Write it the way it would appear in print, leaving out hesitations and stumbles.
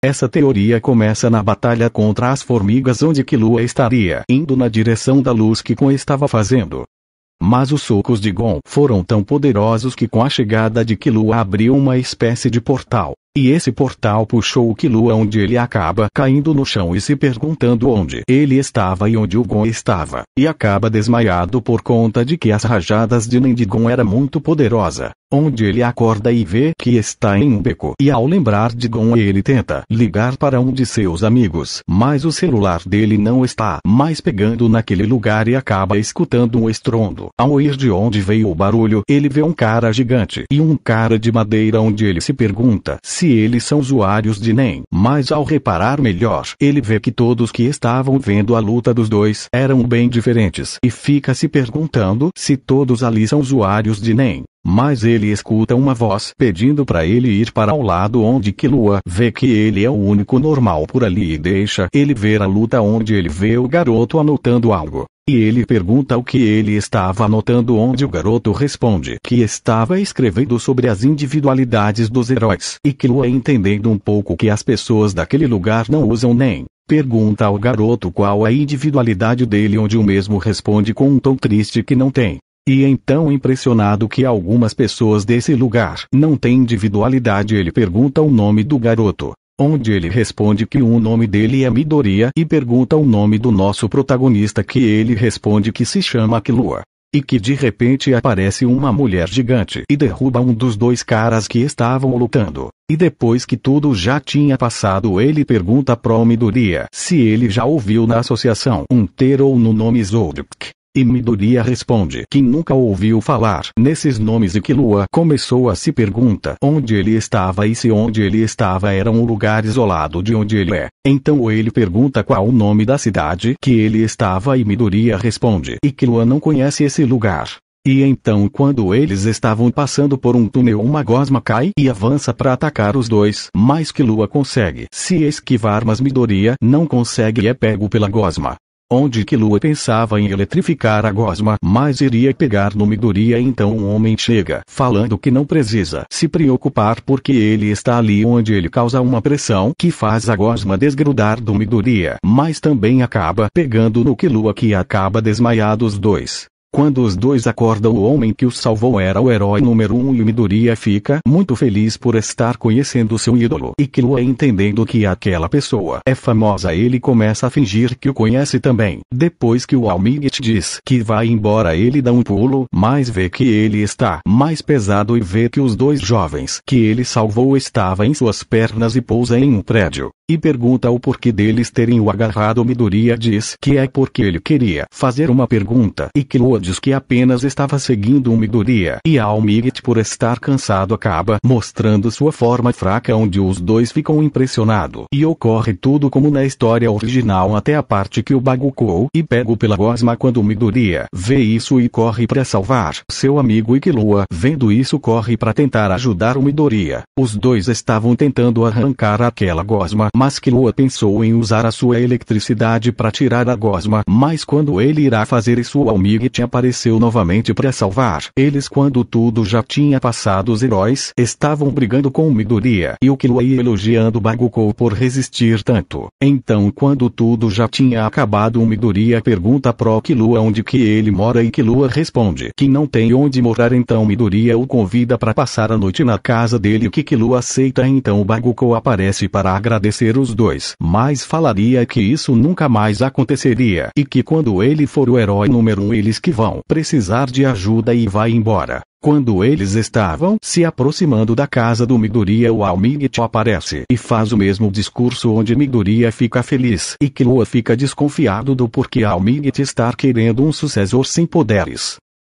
Essa teoria começa na batalha contra as formigas, onde Killua estaria indo na direção da luz que Gon estava fazendo. Mas os socos de Gon foram tão poderosos que com a chegada de Killua abriu uma espécie de portal. E esse portal puxou o Killua, onde ele acaba caindo no chão e se perguntando onde ele estava e onde o Gon estava. E acaba desmaiado por conta de que as rajadas de Nen de Gon era muito poderosa. Onde ele acorda e vê que está em um beco. E ao lembrar de Gon, ele tenta ligar para um de seus amigos. Mas o celular dele não está mais pegando naquele lugar e acaba escutando um estrondo. Ao ir de onde veio o barulho, ele vê um cara gigante e um cara de madeira, onde ele se pergunta se eles são usuários de Nen. Mas ao reparar melhor, ele vê que todos que estavam vendo a luta dos dois eram bem diferentes. E fica se perguntando se todos ali são usuários de Nen. Mas ele escuta uma voz pedindo para ele ir para o lado, onde Killua vê que ele é o único normal por ali e deixa ele ver a luta, onde ele vê o garoto anotando algo. E ele pergunta o que ele estava anotando, onde o garoto responde que estava escrevendo sobre as individualidades dos heróis. E Killua, entendendo um pouco que as pessoas daquele lugar não usam Nen, pergunta ao garoto qual a individualidade dele, onde o mesmo responde com um tom triste que não tem. E então, impressionado que algumas pessoas desse lugar não têm individualidade, ele pergunta o nome do garoto, onde ele responde que o nome dele é Midoriya, e pergunta o nome do nosso protagonista, que ele responde que se chama Killua. E que de repente aparece uma mulher gigante e derruba um dos dois caras que estavam lutando. E depois que tudo já tinha passado, ele pergunta pro Midoriya se ele já ouviu na associação um ter ou no nome Zodiac. E Midoriya responde que nunca ouviu falar nesses nomes, e Killua começou a se perguntar onde ele estava e se onde ele estava era um lugar isolado de onde ele é. Então ele pergunta qual o nome da cidade que ele estava e Midoriya responde e Killua não conhece esse lugar. E então, quando eles estavam passando por um túnel, uma gosma cai e avança para atacar os dois, mas Killua consegue se esquivar, mas Midoriya não consegue e é pego pela gosma. Onde Killua pensava em eletrificar a gosma, mas iria pegar no Midoriya. Então um homem chega, falando que não precisa se preocupar porque ele está ali, onde ele causa uma pressão que faz a gosma desgrudar do Midoriya, mas também acaba pegando no Killua, que acaba desmaiado os dois. Quando os dois acordam, o homem que os salvou era o herói número 1 e Midoriya fica muito feliz por estar conhecendo seu ídolo. E Killua, entendendo que aquela pessoa é famosa, ele começa a fingir que o conhece também. Depois que o All Might diz que vai embora, ele dá um pulo, mas vê que ele está mais pesado e vê que os dois jovens que ele salvou estavam em suas pernas e pousa em um prédio. E pergunta o porquê deles terem o agarrado. Midoriya diz que é porque ele queria fazer uma pergunta, e Killua diz que apenas estava seguindo o Midoriya. E All Might, por estar cansado, acaba mostrando sua forma fraca, onde os dois ficam impressionados. E ocorre tudo como na história original, até a parte que o Bakukou e pego pela gosma. Quando o Midoriya vê isso e corre para salvar seu amigo, e Killua, vendo isso, corre para tentar ajudar o Midoriya. Os dois estavam tentando arrancar aquela gosma, mas Killua pensou em usar a sua eletricidade para tirar a gosma, mas quando ele irá fazer isso, o All Might apareceu novamente para salvar eles. Quando tudo já tinha passado, os heróis estavam brigando com o Midoriya e o Killua ia elogiando Bakukou por resistir tanto. Então, quando tudo já tinha acabado, o Midoriya pergunta pro Killua onde que ele mora, e Killua responde que não tem onde morar. Então Midoriya o convida para passar a noite na casa dele, que Killua aceita. Então o Bakukou aparece para agradecer os dois, mas falaria que isso nunca mais aconteceria, e que quando ele for o herói número 1 eles que vão precisar de ajuda, e vai embora. Quando eles estavam se aproximando da casa do Midoriya, o All Might aparece e faz o mesmo discurso, onde Midoriya fica feliz e Killua fica desconfiado do porquê All Might estar querendo um sucessor sem poderes.